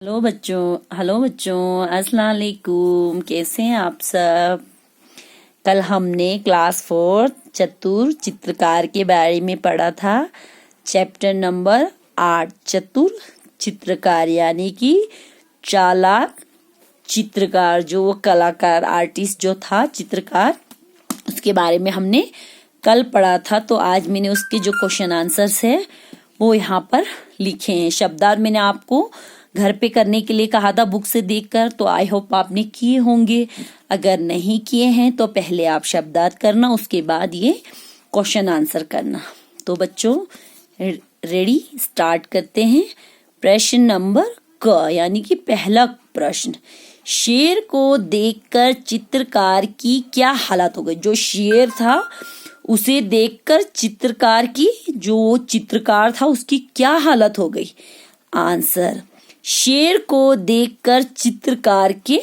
Hello बच्चों अस्सलाम वालेकुम। कैसे हैं आप सब। कल हमने क्लास 4 चतुर चित्रकार के बारे में पढ़ा था। चैप्टर नंबर 8 चतुर चित्रकार यानी कि चालाक चित्रकार, जो वो कलाकार आर्टिस्ट जो था चित्रकार, उसके बारे में हमने कल पढ़ा था। तो आज मैंने उसके जो क्वेश्चन आंसर्स है वो यहाँ पर लिखे हैं। शब्दार्थ मैंने आपको घर पे करने के लिए कहा था बुक से देखकर, तो आई होप आपने किए होंगे। अगर नहीं किए हैं तो पहले आप शब्दार्थ करना, उसके बाद ये क्वेश्चन आंसर करना। तो बच्चों रेडी, स्टार्ट करते हैं। प्रश्न नंबर क यानी कि पहला प्रश्न, शेर को देखकर चित्रकार की क्या हालत हो गई। जो शेर था उसे देखकर चित्रकार की, जो चित्रकार था उसकी क्या हालत हो गई। आंसर, शेर को देखकर चित्रकार के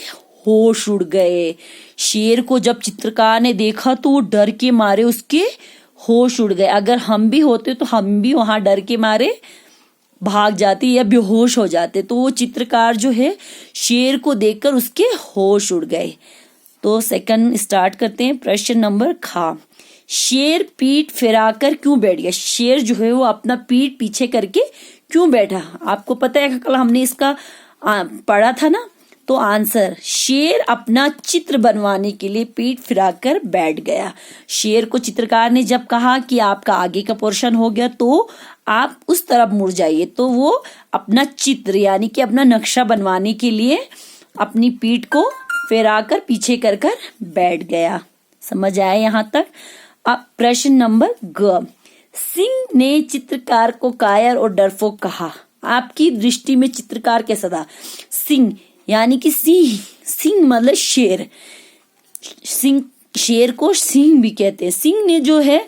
होश उड़ गए। शेर को जब चित्रकार ने देखा तो वो डर के मारे उसके होश उड़ गए। अगर हम भी होते तो हम भी वहां डर के मारे भाग जाते या बेहोश हो जाते। तो वो चित्रकार जो है शेर को देखकर उसके होश उड़ गए। तो सेकंड स्टार्ट करते हैं। प्रश्न नंबर खा, शेर पीठ फिराकर क्यों बैठ गया। शेर जो है वो अपना पीठ पीछे करके क्यों बैठा। आपको पता है कल हमने इसका पढ़ा था ना। तो आंसर, शेर अपना चित्र बनवाने के लिए पीठ फिराकर बैठ गया। शेर को चित्रकार ने जब कहा कि आपका आगे का पोर्शन हो गया तो आप उस तरफ मुड़ जाइए, तो वो अपना चित्र यानी कि अपना नक्शा बनवाने के लिए अपनी पीठ को फिराकर पीछे कर बैठ गया। समझ आया यहाँ तक। अब प्रश्न नंबर ग, सिंह ने चित्रकार को कायर और डरपोक कहा। आपकी दृष्टि में चित्रकार कैसा था। सिंह यानी कि सिंह, सिंह मतलब शेर। सिंह, शेर को सिंह भी कहते हैं। सिंह ने जो है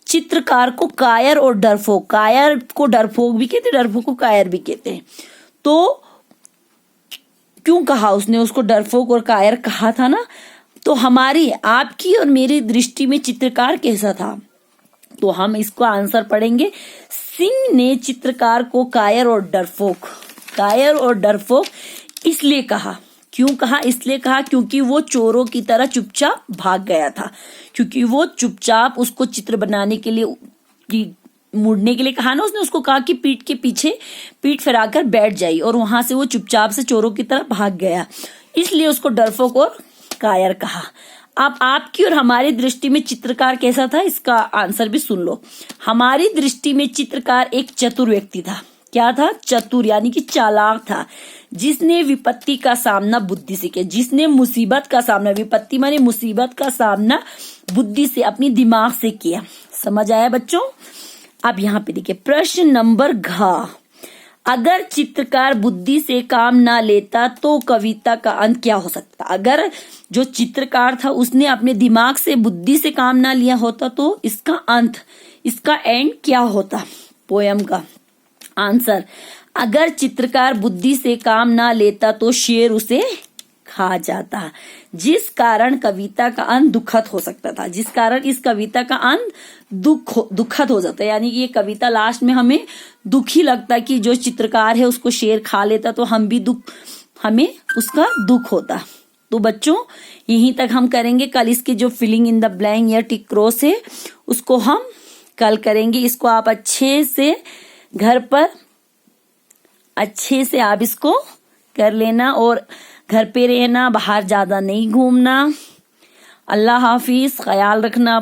चित्रकार को कायर और डरपोक, कायर को डरपोक भी कहते हैं, डरपोक को कायर भी कहते हैं। तो क्यों कहा उसने, उसको डरपोक और कायर कहा था ना। तो हमारी, आपकी और मेरी दृष्टि में चित्रकार कैसा था। तो हम इसको आंसर पढ़ेंगे। सिंह ने चित्रकार को कायर और डरपोक इसलिए कहा। क्यों कहा, इसलिए कहा क्योंकि वो चोरों की तरह चुपचाप भाग गया था। क्योंकि वो चुपचाप उसको चित्र बनाने के लिए मुड़ने के लिए कहा ना, उसने उसको कहा कि पीठ के पीछे पीठ फिराकर बैठ जाइए, और वहां से वो चुपचाप से चोरों की तरह भाग गया, इसलिए उसको डरपोक और कायर कहा। अब आपकी और हमारी दृष्टि में चित्रकार कैसा था, इसका आंसर भी सुन लो। हमारी दृष्टि में चित्रकार एक चतुर व्यक्ति था। क्या था, चतुर यानी कि चालाक था, जिसने विपत्ति का सामना बुद्धि से किया। जिसने मुसीबत का सामना, विपत्ति माने मुसीबत का सामना बुद्धि से, अपनी दिमाग से किया। समझ आया बच्चों। अब यहाँ पे देखिए प्रश्न नंबर घ, अगर चित्रकार बुद्धि से काम ना लेता तो कविता का अंत क्या हो सकता। अगर जो चित्रकार था उसने अपने दिमाग से, बुद्धि से काम ना लिया होता तो इसका अंत, इसका एंड क्या होता पोयम का। आंसर, अगर चित्रकार बुद्धि से काम ना लेता तो शेर उसे खा जाता, जिस कारण कविता का अंत दुखद हो सकता था। जिस कारण इस कविता का अंत दुखद हो जाता है, यानी कि ये कविता लास्ट में हमें दुखी लगता कि जो चित्रकार है उसको शेर खा लेता तो हमें उसका दुख होता। तो बच्चों यहीं तक हम करेंगे। कल इसके जो फिलिंग इन द ब्लैंक या टिक क्रॉस है उसको हम कल करेंगे। इसको आप अच्छे से घर पर अच्छे से आप इसको कर लेना, और घर पे रहना, बाहर ज्यादा नहीं घूमना। अल्लाह हाफिज, ख्याल रखना।